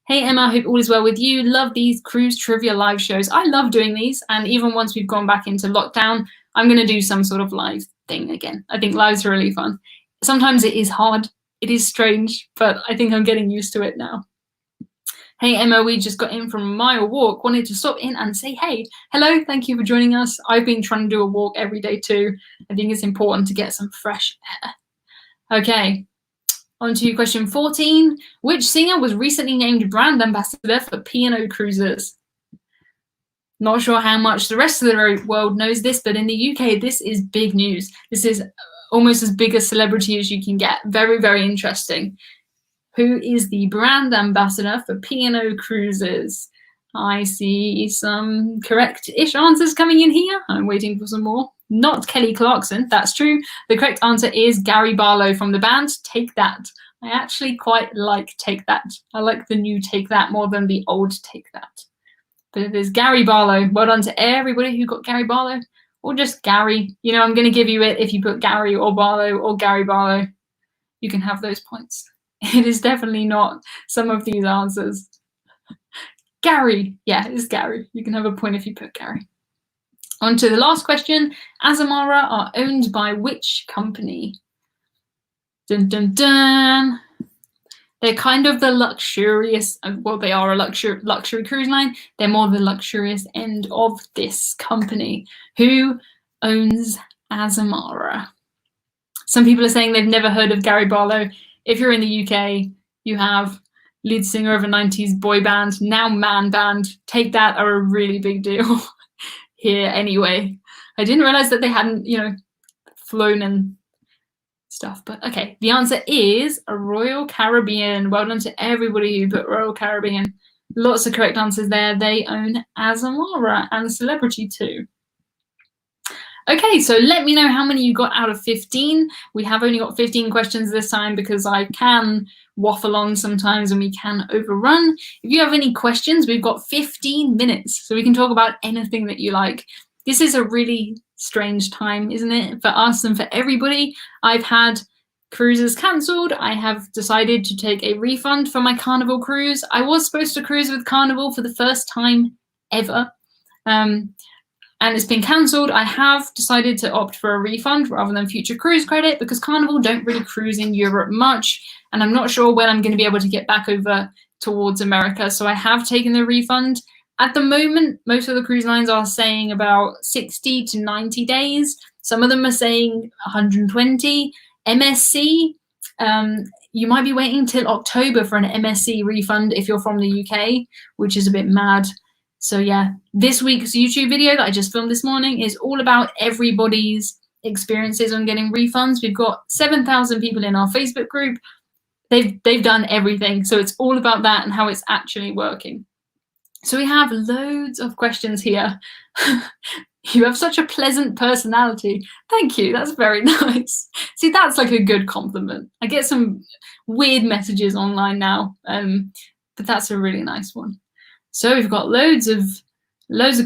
Hey, Emma, hope all is well with you. Love these cruise trivia live shows. I love doing these. And even once we've gone back into lockdown, I'm going to do some sort of live thing again. I think lives are really fun. Sometimes it is hard. It is strange, but I think I'm getting used to it now. Hey, Emma, we just got in from a mile walk. Wanted to stop in and say, hey, hello, thank you for joining us. I've been trying to do a walk every day too. I think it's important to get some fresh air. Okay, on to question 14. Which singer was recently named brand ambassador for P&O Cruises? Not sure how much the rest of the world knows this, but in the UK, this is big news. This is almost as big a celebrity as you can get. Very, very interesting. Who is the brand ambassador for P&O Cruises? I see some correct-ish answers coming in here. I'm waiting for some more. Not Kelly Clarkson, that's true. The correct answer is Gary Barlow from the band Take That. I actually quite like Take That. I like the new Take That more than the old Take That. But it is Gary Barlow. Well done to everybody who got Gary Barlow, or just Gary. You know, I'm going to give you it if you put Gary or Barlow or Gary Barlow. You can have those points. It is definitely not some of these answers. Gary. Yeah, it's Gary. You can have a point if you put Gary. On to the last question. Azamara are owned by which company? Dun, dun, dun. They're kind of the luxurious, well, they are a luxury cruise line. They're more the luxurious end of this company. Who owns Azamara? Some people are saying they've never heard of Gary Barlow. If you're in the UK, you have lead singer of a 90s boy band, now man band. Take That are a really big deal here anyway. I didn't realize that they hadn't, flown and stuff, but okay. The answer is a Royal Caribbean. Well done to everybody who put Royal Caribbean. Lots of correct answers there. They own Azamara and Celebrity too. Okay, so let me know how many you got out of 15. We have only got 15 questions this time because I can waffle on sometimes and we can overrun. If you have any questions, we've got 15 minutes, so we can talk about anything that you like. This is a really strange time, isn't it, for us and for everybody. I've had cruises cancelled. I have decided to take a refund for my Carnival cruise. I was supposed to cruise with Carnival for the first time ever. And it's been cancelled. I have decided to opt for a refund rather than future cruise credit because Carnival don't really cruise in Europe much. And I'm not sure when I'm going to be able to get back over towards America. So I have taken the refund. At the moment, most of the cruise lines are saying about 60 to 90 days. Some of them are saying 120. MSC, you might be waiting till October for an MSC refund if you're from the UK, which is a bit mad. So yeah, this week's YouTube video that I just filmed this morning is all about everybody's experiences on getting refunds. We've got 7,000 people in our Facebook group. They've done everything. So it's all about that and how it's actually working. So we have loads of questions here. You have such a pleasant personality. Thank you. That's very nice. See, that's like a good compliment. I get some weird messages online now, but that's a really nice one. So we've got loads of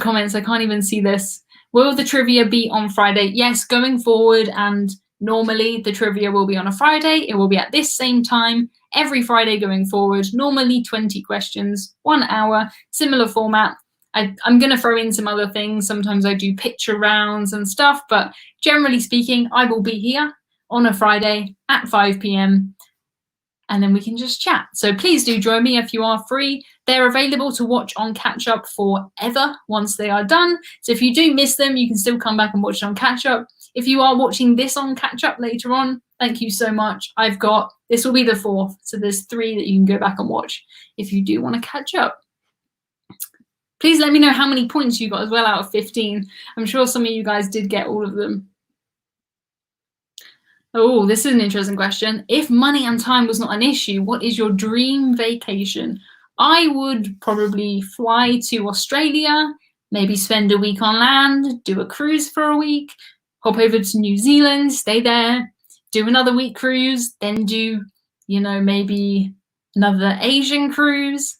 comments. I can't even see this. Will the trivia be on Friday? Yes, going forward, and normally the trivia will be on a Friday. It will be at this same time every Friday going forward. Normally 20 questions, 1 hour, similar format. I'm going to throw in some other things. Sometimes I do picture rounds and stuff, but generally speaking, I will be here on a Friday at 5 p.m. and then we can just chat. So please do join me if you are free. They're available to watch on catch up forever once they are done. So if you do miss them, you can still come back and watch it on catch up. If you are watching this on catch up later on, thank you so much. This will be the 4th. So there's 3 that you can go back and watch if you do want to catch up. Please let me know how many points you got as well out of 15. I'm sure some of you guys did get all of them. Oh, this is an interesting question. If money and time was not an issue, what is your dream vacation? I would probably fly to Australia, maybe spend a week on land, do a cruise for a week, hop over to New Zealand, stay there, do another week cruise, then do, maybe another Asian cruise,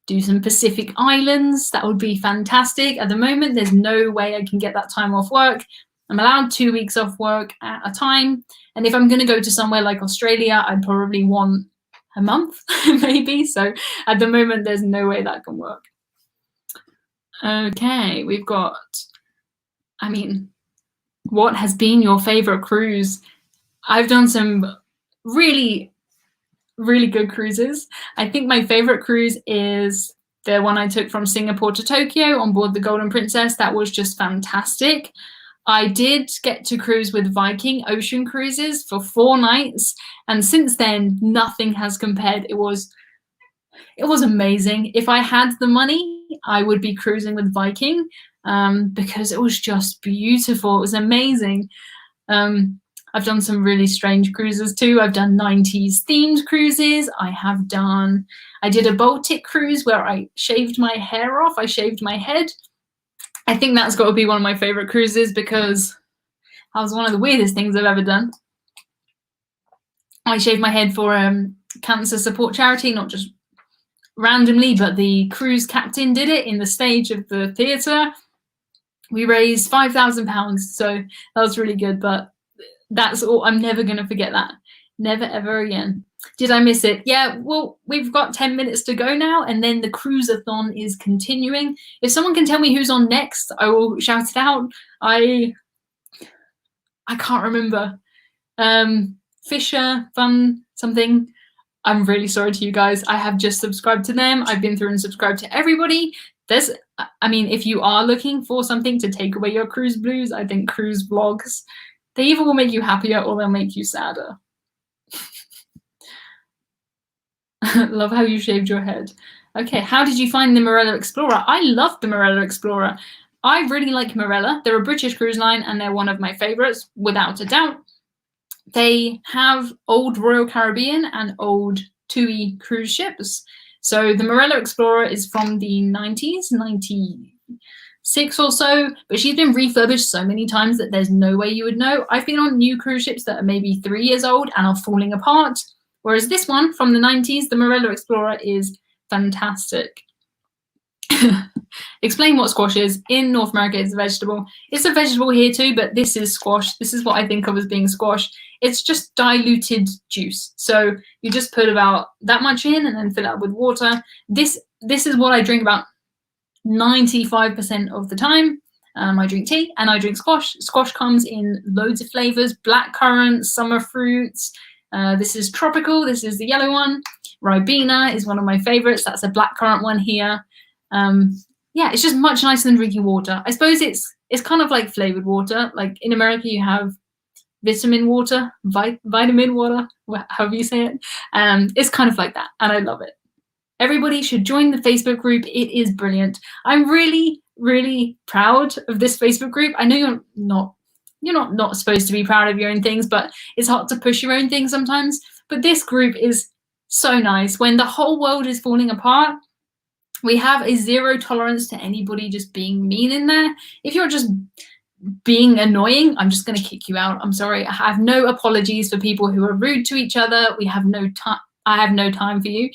do some Pacific Islands. That would be fantastic. At the moment, there's no way I can get that time off work. I'm allowed 2 weeks off work at a time. And if I'm going to go to somewhere like Australia, I'd probably want a month, maybe. So at the moment, there's no way that can work. Okay, we've got, what has been your favorite cruise? I've done some really good cruises. I think my favorite cruise is the one I took from Singapore to Tokyo on board the Golden Princess. That was just fantastic. I did get to cruise with Viking Ocean Cruises for 4 nights, and since then nothing has compared. It was amazing. If I had the money, I would be cruising with Viking because it was just beautiful. It was amazing. I've done some really strange cruises too. I've done 90s themed cruises. I did a Baltic cruise where I shaved my hair off. I shaved my head. I think that's got to be one of my favorite cruises because that was one of the weirdest things I've ever done. I shaved my head for cancer support charity, not just randomly, but the cruise captain did it in the stage of the theatre. We raised £5,000, so that was really good, but that's all. I'm never going to forget that. Never, ever again. Did I miss it? Yeah, well, we've got 10 minutes to go now, and then the cruise-a-thon is continuing. If someone can tell me who's on next, I will shout it out. I can't remember. Fisher, Fun, something. I'm really sorry to you guys. I have just subscribed to them. I've been through and subscribed to everybody. If you are looking for something to take away your cruise blues, I think cruise vlogs, they either will make you happier or they'll make you sadder. Love how you shaved your head. Okay, how did you find the Marella Explorer? I love the Marella Explorer. I really like Marella. They're a British cruise line and they're one of my favorites, without a doubt. They have old Royal Caribbean and old TUI cruise ships. So the Marella Explorer is from the 90s, 96 or so, but she's been refurbished so many times that there's no way you would know. I've been on new cruise ships that are maybe 3 years old and are falling apart, whereas this one from the 90s, the Marella Explorer, is fantastic. Explain what squash is. In North America, it's a vegetable. It's a vegetable here too, but this is squash. This is what I think of as being squash. It's just diluted juice. So you just put about that much in and then fill it up with water. This is what I drink about 95% of the time. I drink tea and I drink squash. Squash comes in loads of flavors: blackcurrant, summer fruits, This is tropical. This is the yellow one. Ribena is one of my favorites. That's a blackcurrant one here. Yeah, it's just much nicer than drinking water. I suppose it's kind of like flavored water. Like in America, you have vitamin water, vitamin water, however you say it. It's kind of like that, and I love it. Everybody should join the Facebook group. It is brilliant. I'm really, really proud of this Facebook group. I know you're not supposed to be proud of your own things, but it's hard to push your own things sometimes. But this group is so nice. When the whole world is falling apart, we have a zero tolerance to anybody just being mean in there. If you're just being annoying, I'm just going to kick you out. I'm sorry. I have no apologies for people who are rude to each other. We have no time. I have no time for you.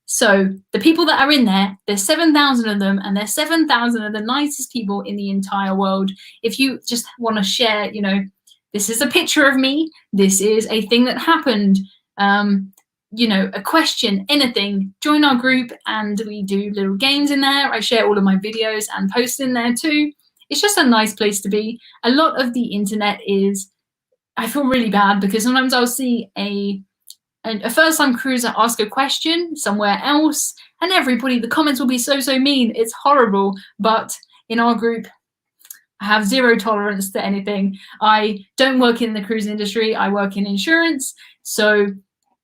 So the people that are in there, there's 7,000 of them, and there's 7,000 of the nicest people in the entire world. If you just want to share, you know, this is a picture of me, this is a thing that happened, you know, a question, anything, join our group, and we do little games in there. I share all of my videos and post in there too. It's just a nice place to be. A lot of the internet is, I feel really bad because sometimes I'll see a first-time cruiser ask a question somewhere else, and everybody, the comments will be so mean. It's horrible. But in our group, I have zero tolerance to anything. I don't work in the cruise industry. I work in insurance. So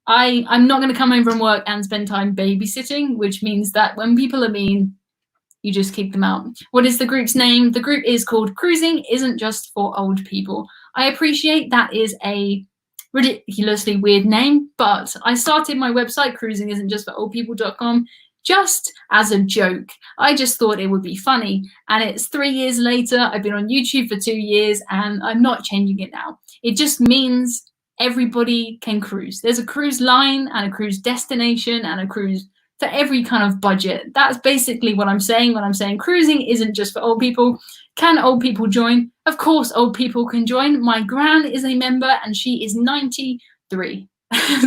I'm not going to come home from work and spend time babysitting, which means that when people are mean, you just kick them out. What is the group's name? The group is called Cruising Isn't Just for Old People. I appreciate that is a ridiculously weird name, but I started my website, cruisingisn'tjustforoldpeople.com, just as a joke. I just thought it would be funny, and it's 3 years later. I've been on YouTube for 2 years, and I'm not changing it now. It just means everybody can cruise. There's a cruise line and a cruise destination and a cruise for every kind of budget. That's basically what I'm saying when I'm saying cruising isn't just for old people. Can old people join? Of course old people can join. My gran is a member and she is 93.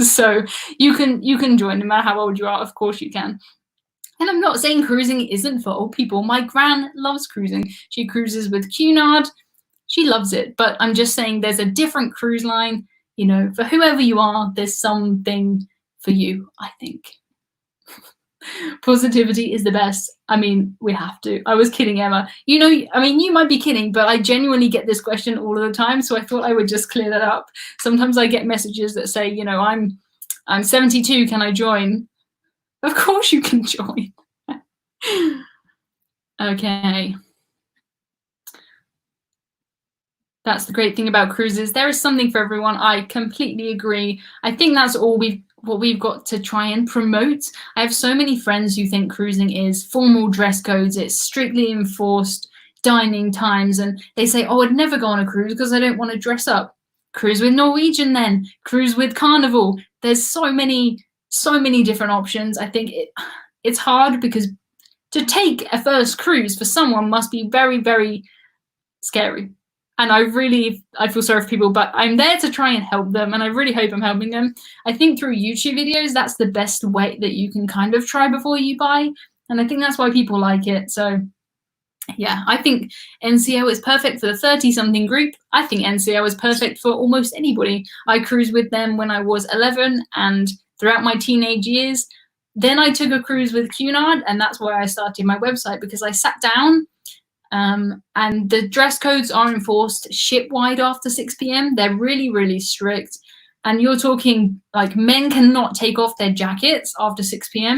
So you can join no matter how old you are. Of course you can. And I'm not saying cruising isn't for old people. My gran loves cruising. She cruises with Cunard. She loves it. But I'm just saying there's a different cruise line. You know, for whoever you are, there's something for you, I think. Positivity is the best. I mean, we have to. I was kidding, Emma. You know, I mean, you might be kidding, but I genuinely get this question all of the time, so I thought I would just clear that up. Sometimes I get messages that say, you know, I'm 72, can I join? Of course you can join. Okay. That's the great thing about cruises. There is something for everyone. I completely agree. I think that's all what we've got to try and promote. I have so many friends who think cruising is formal dress codes. It's strictly enforced dining times. And they say, oh, I'd never go on a cruise because I don't want to dress up. Cruise with Norwegian then. Cruise with Carnival. There's so many different options. I think it's hard because to take a first cruise for someone must be very, very scary. And I feel sorry for people, but I'm there to try and help them, and I really hope I'm helping them. I think through YouTube videos, that's the best way that you can kind of try before you buy, and I think that's why people like it. So yeah, I think NCO is perfect for the 30-something group. I think NCO is perfect for almost anybody. I cruised with them when I was 11 and throughout my teenage years. Then I took a cruise with Cunard, and that's why I started my website, because I sat down and the dress codes are enforced ship-wide after 6 p.m. They're really, really strict. And you're talking like men cannot take off their jackets after 6 p.m.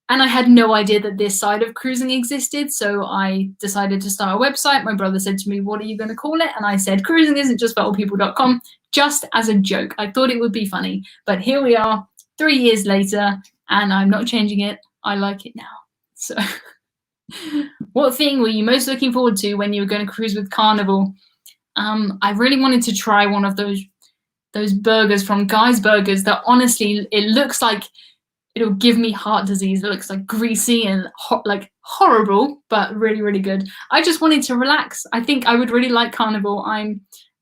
And I had no idea that this side of cruising existed. So I decided to start a website. My brother said to me, what are you going to call it? And I said, cruising isn't just for old people.com, just as a joke. I thought it would be funny. But here we are 3 years later, and I'm not changing it. I like it now. So what thing were you most looking forward to when you were going to cruise with Carnival? I really wanted to try one of those burgers from Guy's Burgers that honestly, it looks like it'll give me heart disease. It looks like greasy and like horrible, but really, really good. I just wanted to relax. I think I would really like Carnival.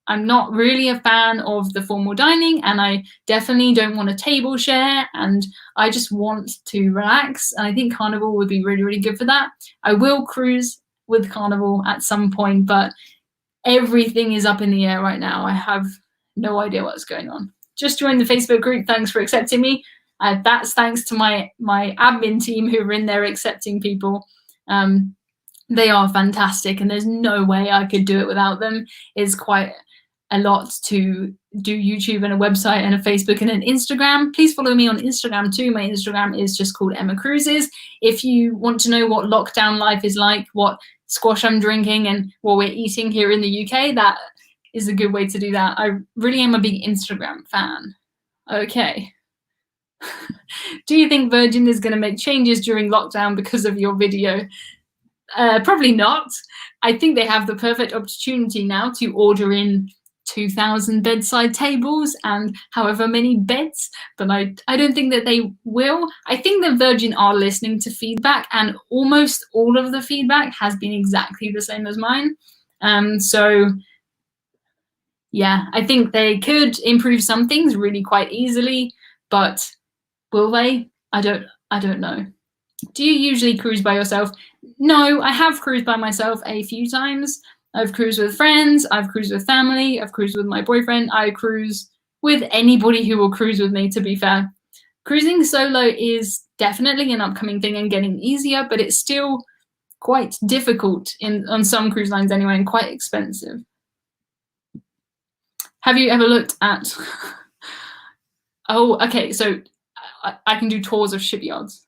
I'm not really a fan of the formal dining, and I definitely don't want a table share, and I just want to relax. And I think Carnival would be really, really good for that. I will cruise with Carnival at some point, but everything is up in the air right now. I have no idea what's going on. just joined the Facebook group. Thanks for accepting me. That's thanks to my admin team who are in there accepting people. They are fantastic, and there's no way I could do it without them. It's quite a lot to do YouTube and a website and a Facebook and an Instagram. Please follow me on Instagram too. My Instagram is just called Emma Cruises. If you want to know what lockdown life is like, what squash I'm drinking and what we're eating here in the UK, that is a good way to do that. I really am a big Instagram fan. Okay. Do you think Virgin is going to make changes during lockdown because of your video? Probably not. I think they have the perfect opportunity now to order in 2,000 bedside tables and however many beds, but I don't think that they will. I think that Virgin are listening to feedback, and almost all of the feedback has been exactly the same as mine. So yeah, I think they could improve some things really quite easily, but will they? I don't know. Do you usually cruise by yourself? No, I have cruised by myself a few times. I've cruised with friends, I've cruised with family, I've cruised with my boyfriend, I cruise with anybody who will cruise with me, to be fair. Cruising solo is definitely an upcoming thing and getting easier, but it's still quite difficult on some cruise lines anyway, and quite expensive. Have you ever looked at... Oh, okay, so I can do tours of shipyards.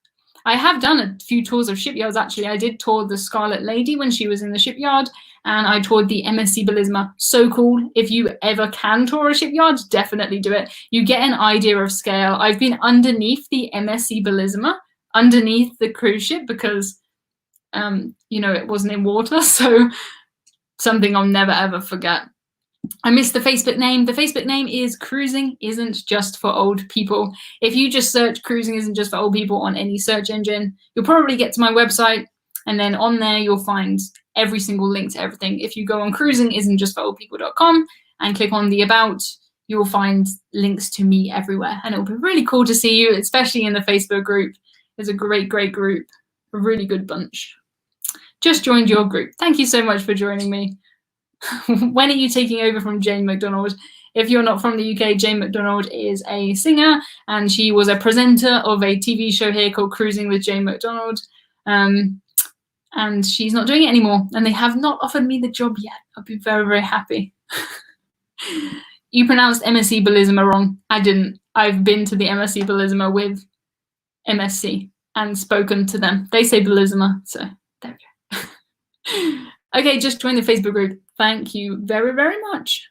I have done a few tours of shipyards, actually. I did tour the Scarlet Lady when she was in the shipyard, and I toured the MSC Bellisma. So cool. If you ever can tour a shipyard, definitely do it. You get an idea of scale. I've been underneath the MSC Bellisma, underneath the cruise ship, because, you know, it wasn't in water, so something I'll never, ever forget. I missed the Facebook name. The Facebook name is Cruising Isn't Just for Old People. If you just search Cruising Isn't Just for Old People on any search engine, you'll probably get to my website, and then on there you'll find every single link to everything. If you go on cruisingisn'tjustforoldpeople.com and click on the About, you'll find links to me everywhere, and it'll be really cool to see you, especially in the Facebook group. It's a great, great group, a really good bunch. Just joined your group. Thank you so much for joining me. When are you taking over from Jane McDonald? If you're not from the UK, Jane McDonald is a singer, and she was a presenter of a TV show here called Cruising with Jane McDonald. And she's not doing it anymore, and they have not offered me the job yet. I'll be very, very happy. You pronounced MSC Bellisma wrong. I didn't. I've been to the MSC Bellisma with MSC and spoken to them. They say Bellisma, so there we go. Okay, just join the Facebook group. Thank you very, very much.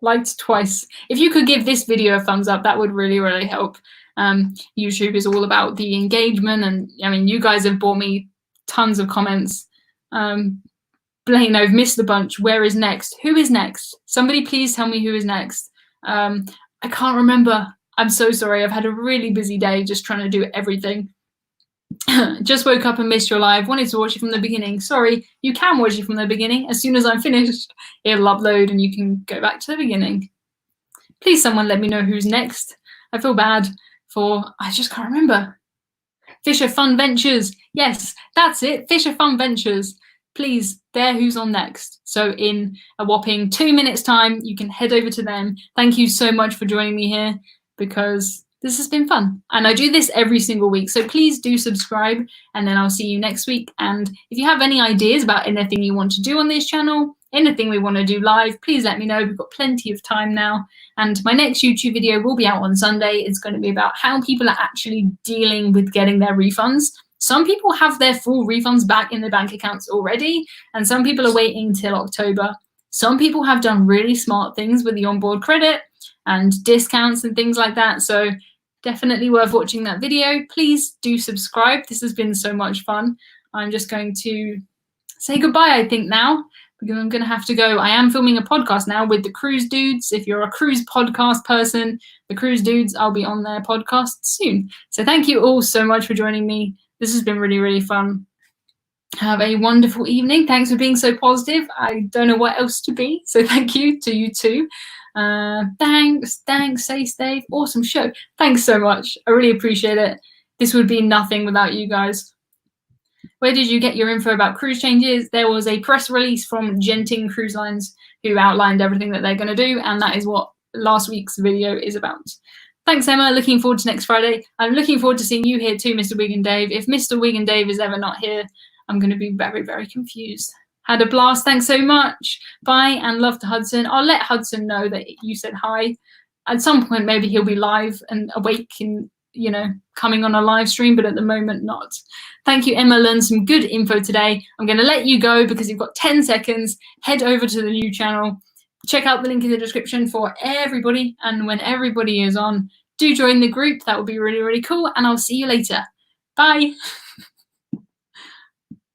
Liked twice. If you could give this video a thumbs up, that would really, really help. YouTube is all about the engagement, and I mean, you guys have brought me tons of comments. Blaine, I've missed a bunch. Where is next? Who is next? Somebody please tell me who is next. I can't remember. I'm so sorry. I've had a really busy day just trying to do everything. Just woke up and missed your live. Wanted to watch it from the beginning. Sorry, you can watch it from the beginning. As soon as I'm finished, it'll upload and you can go back to the beginning. Please, someone let me know who's next. I feel bad for, I just can't remember. Fisher Funventures. Yes, that's it. Fisher Funventures. Please, they're who's on next. So in a whopping 2 minutes time, you can head over to them. Thank you so much for joining me here, because this has been fun, and I do this every single week, so please do subscribe, and then I'll see you next week. And if you have any ideas about anything you want to do on this channel, anything we want to do live, please let me know. We've got plenty of time now, and my next YouTube video will be out on Sunday. It's going to be about how people are actually dealing with getting their refunds. Some people have their full refunds back in their bank accounts already, and some people are waiting till October. Some people have done really smart things with the onboard credit and discounts and things like that. So definitely worth watching that video. Please do subscribe. This has been so much fun. I'm just going to say goodbye, I think, now, because I'm going to have to go. I am filming a podcast now with the Cruise Dudes. If you're a cruise podcast person, the Cruise Dudes, I'll be on their podcast soon. So thank you all so much for joining me. This has been really, really fun. Have a wonderful evening. Thanks for being so positive. I don't know what else to be, so thank you to you too. Thanks, stay safe. Awesome show. Thanks so much. I really appreciate it. This would be nothing without you guys. Where did you get your info about cruise changes? There was a press release from Genting Cruise Lines who outlined everything that they're going to do, and that is what last week's video is about. Thanks, Emma. Looking forward to next Friday. I'm looking forward to seeing you here too, Mr. Wig and Dave. If Mr. Wig and Dave is ever not here, I'm going to be very, very confused. Had a blast. Thanks so much. Bye, and love to Hudson. I'll let Hudson know that you said hi. At some point, maybe he'll be live and awake and, you know, coming on a live stream, but at the moment, not. Thank you, Emma. Learned some good info today. I'm going to let you go because you've got 10 seconds. Head over to the new channel. Check out the link in the description for everybody. And when everybody is on, do join the group. That would be really, really cool. And I'll see you later. Bye.